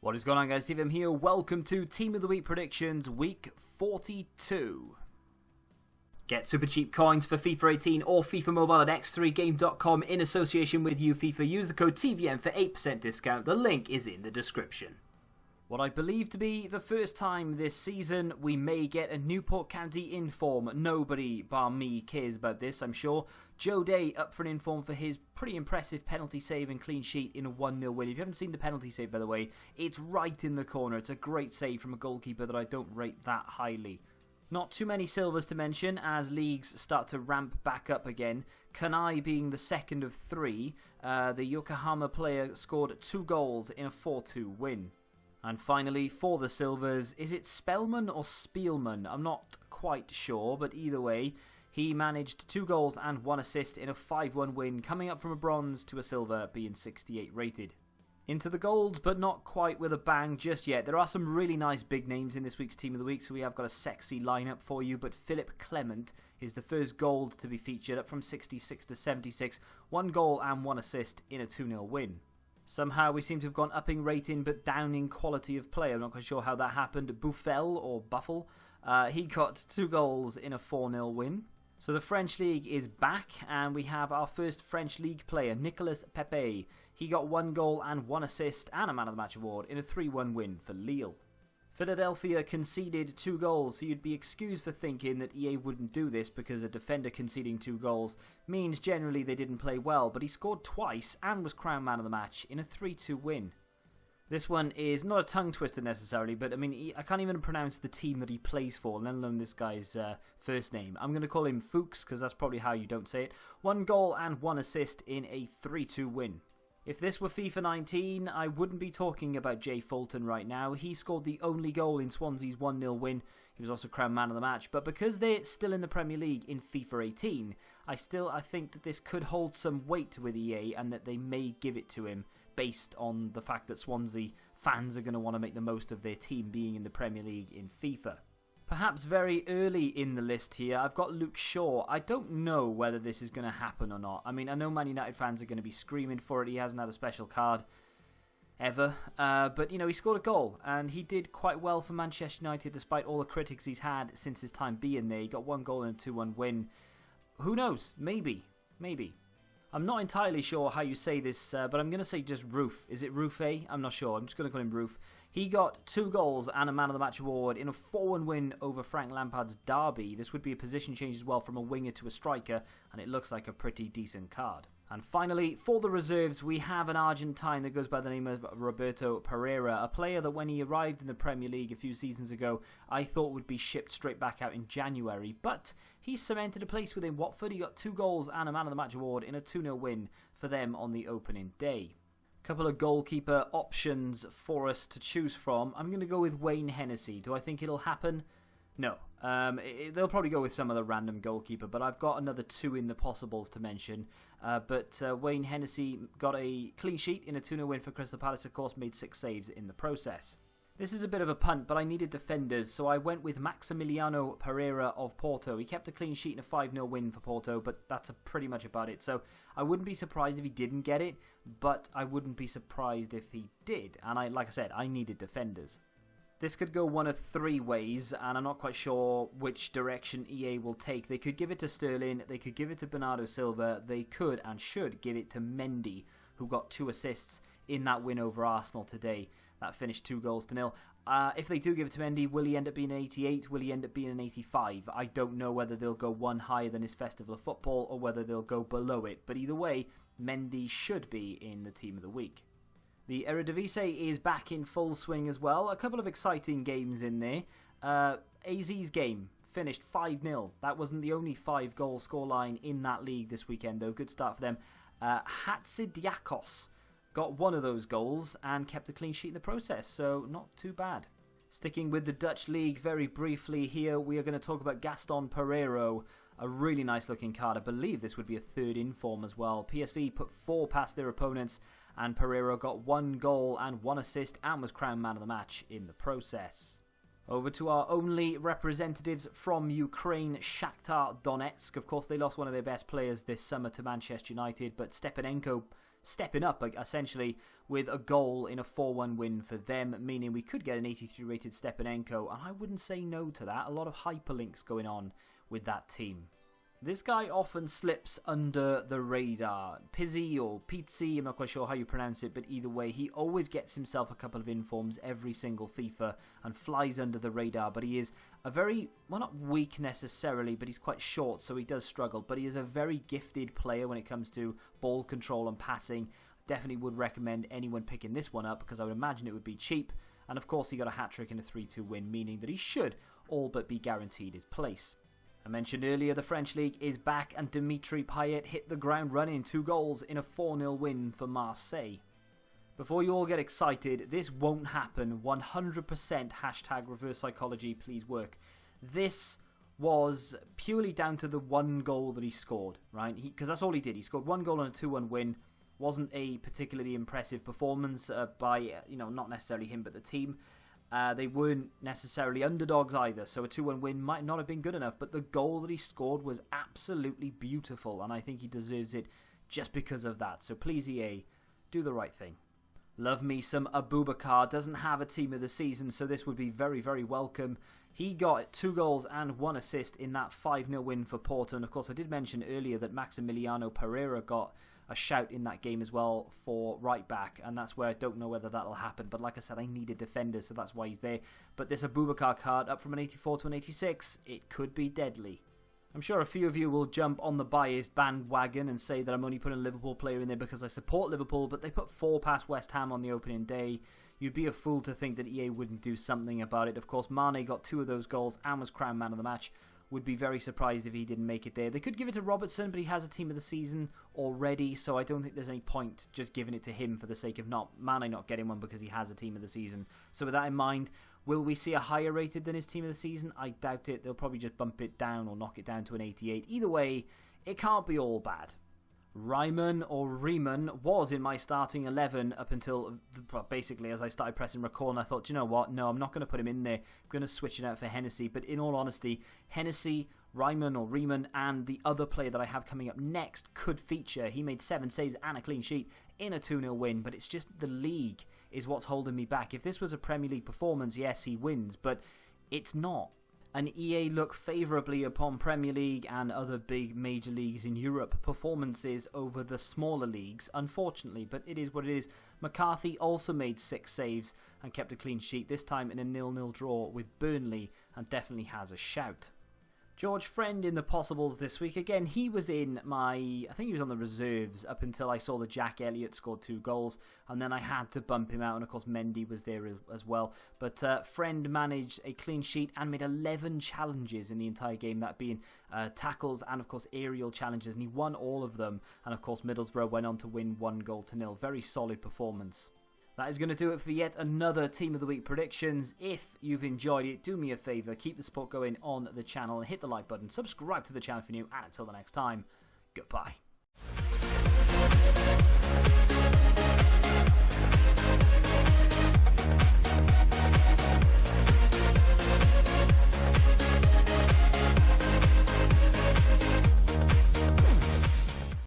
What is going on, guys? TOTW here. Welcome to Team of the Week predictions, week 42. Get super cheap coins for FIFA 18 or FIFA Mobile at x3game.com in association with UFIFA. Use the code TVM for 8% discount. The link is in the description. What I believe to be the first time this season, we may get a Newport County inform. Nobody bar me cares about this, I'm sure. Joe Day up for an inform for his pretty impressive penalty save and clean sheet in a 1-0 win. If you haven't seen the penalty save, by the way, it's right in the corner. It's a great save from a goalkeeper that I don't rate that highly. Not too many silvers to mention as leagues start to ramp back up again. Kanai being the second of three, the Yokohama player scored 2 goals in a 4-2 win. And finally, for the silvers, is it Spellman or Spielman? I'm not quite sure, but either way, he managed 2 goals and 1 assist in a 5-1 win, coming up from a bronze to a silver, being 68 rated. Into the gold, but not quite with a bang just yet. There are some really nice big names in this week's Team of the Week, so we have got a sexy lineup for you, but Philip Clement is the first gold to be featured, up from 66 to 76, 1 goal and 1 assist in a 2-0 win. Somehow we seem to have gone up in rating but down in quality of play. I'm not quite sure how that happened. Buffel or Buffel, he got 2 goals in a 4-0 win. So the French League is back and we have our first French League player, Nicolas Pepe. He got 1 goal and 1 assist and a Man of the Match award in a 3-1 win for Lille. Philadelphia conceded 2 goals, so you'd be excused for thinking that EA wouldn't do this because a defender conceding 2 goals means generally they didn't play well, but he scored twice and was crowned Man of the Match in a 3-2 win. This one is not a tongue twister necessarily, but I mean, I can't even pronounce the team that he plays for, let alone this guy's first name. I'm going to call him Fuchs because that's probably how you don't say it. 1 goal and 1 assist in a 3-2 win. If this were FIFA 19, I wouldn't be talking about Jay Fulton right now. He scored the only goal in Swansea's 1-0 win. He was also crowned Man of the Match. But because they're still in the Premier League in FIFA 18, I think that this could hold some weight with EA and that they may give it to him based on the fact that Swansea fans are going to want to make the most of their team being in the Premier League in FIFA. Perhaps very early in the list here, I've got Luke Shaw. I don't know whether this is going to happen or not. I mean, I know Man United fans are going to be screaming for it. He hasn't had a special card ever. But, you know, he scored a goal. And he did quite well for Manchester United despite all the critics he's had since his time being there. He got 1 goal and a 2-1 win. Who knows? Maybe. Maybe. I'm not entirely sure how you say this, but I'm going to say just Roof. Is it Roofe? I'm not sure. I'm just going to call him Roof. He got 2 goals and a Man of the Match award in a 4-1 win over Frank Lampard's Derby. This would be a position change as well from a winger to a striker, and it looks like a pretty decent card. And finally, for the reserves, we have an Argentine that goes by the name of Roberto Pereira, a player that when he arrived in the Premier League a few seasons ago, I thought would be shipped straight back out in January. But he cemented a place within Watford. He got 2 goals and a Man of the Match award in a 2-0 win for them on the opening day. Couple of goalkeeper options for us to choose from. I'm going to go with Wayne Hennessy. Do I think it'll happen? No. They'll probably go with some other random goalkeeper, but I've got another 2 in the possibles to mention. But Wayne Hennessy got a clean sheet in a 2-0 win for Crystal Palace, of course, made 6 saves in the process. This is a bit of a punt, but I needed defenders, so I went with Maximiliano Pereira of Porto. He kept a clean sheet in a 5-0 win for Porto, but that's pretty much about it. So I wouldn't be surprised if he didn't get it, but I wouldn't be surprised if he did. And like I said, I needed defenders. This could go one of 3 ways, and I'm not quite sure which direction EA will take. They could give it to Sterling, they could give it to Bernardo Silva, they could and should give it to Mendy, who got 2 assists in that win over Arsenal today. That finished 2 goals to 0. If they do give it to Mendy, will he end up being an 88? Will he end up being an 85? I don't know whether they'll go one higher than his Festival of Football or whether they'll go below it. But either way, Mendy should be in the Team of the Week. The Eredivisie is back in full swing as well. A couple of exciting games in there. AZ's game finished 5-0. That wasn't the only 5-goal scoreline in that league this weekend, though. Good start for them. Hatzidiakos got 1 of those goals and kept a clean sheet in the process, so not too bad. Sticking with the Dutch league very briefly here, we are going to talk about Gaston Pereiro, a really nice looking card. I believe this would be a 3rd inform as well. PSV put 4 past their opponents, and Pereiro got 1 goal and 1 assist and was crowned Man of the Match in the process. Over to our only representatives from Ukraine, Shakhtar Donetsk. Of course, they lost one of their best players this summer to Manchester United, but Stepanenko stepping up essentially with a goal in a 4-1 win for them, meaning we could get an 83 rated Stepanenko, and I wouldn't say no to that. A lot of hyperlinks going on with that team. This guy often slips under the radar. Pizzi or Pizzi, I'm not quite sure how you pronounce it, but either way, he always gets himself a couple of informs every single FIFA and flies under the radar, but he is a very, well, not weak necessarily, but he's quite short, so he does struggle, but he is a very gifted player when it comes to ball control and passing. Definitely would recommend anyone picking this one up, because I would imagine it would be cheap, and of course he got a hat-trick in a 3-2 win, meaning that he should all but be guaranteed his place. I mentioned earlier the French League is back, and Dimitri Payet hit the ground running, 2 goals in a 4-0 win for Marseille. Before you all get excited, this won't happen. 100% hashtag reverse psychology, please work. This was purely down to the 1 goal that he scored, right? Because that's all he did. He scored 1 goal on a 2-1 win. Wasn't a particularly impressive performance by, not necessarily him, but the team. They weren't necessarily underdogs either, so a 2-1 win might not have been good enough, but the goal that he scored was absolutely beautiful, and I think he deserves it just because of that. So please, EA, do the right thing. Love me some Abubakar. Doesn't have a team of the season, so this would be very, very welcome. He got 2 goals and 1 assist in that 5-0 win for Porto, and of course I did mention earlier that Maximiliano Pereira got a shout in that game as well for right back, and that's where I don't know whether that'll happen, but like I said, I need a defender, so that's why he's there. But this Abubakar card up from an 84 to an 86, it could be deadly. I'm sure a few of you will jump on the biased bandwagon and say that I'm only putting a Liverpool player in there because I support Liverpool, but they put 4 past West Ham on the opening day. You'd be a fool to think that EA wouldn't do something about it. Of course, Mane got 2 of those goals and was crowned man of the match. Would be very surprised if he didn't make it there. They could give it to Robertson, but he has a team of the season already, so I don't think there's any point just giving it to him for the sake of Mane not getting one because he has a team of the season. So with that in mind, will we see a higher rated than his team of the season? I doubt it. They'll probably just bump it down or knock it down to an 88. Either way, it can't be all bad. Riemann was in my starting 11 up until basically as I started pressing record, and I thought, you know what, no, I'm not going to put him in there. I'm going to switch it out for Hennessy. But in all honesty, Hennessy, Riemann, and the other player that I have coming up next could feature. He made 7 saves and a clean sheet in a 2-0 win, but it's just the league is what's holding me back. If this was a Premier League performance, yes, he wins, but it's not. And EA look favourably upon Premier League and other big major leagues in Europe performances over the smaller leagues, unfortunately, but it is what it is. McCarthy also made 6 saves and kept a clean sheet, this time in a 0-0 draw with Burnley, and definitely has a shout. George Friend in the possibles this week. Again, he was in I think he was on the reserves up until I saw that Jack Elliott scored 2 goals, and then I had to bump him out, and of course Mendy was there as well. But Friend managed a clean sheet and made 11 challenges in the entire game, that being tackles and of course aerial challenges, and he won all of them, and of course Middlesbrough went on to win 1-0. Very solid performance. That is going to do it for yet another Team of the Week predictions. If you've enjoyed it, do me a favour, keep the support going on the channel and hit the like button, subscribe to the channel if you're new, and until the next time, goodbye.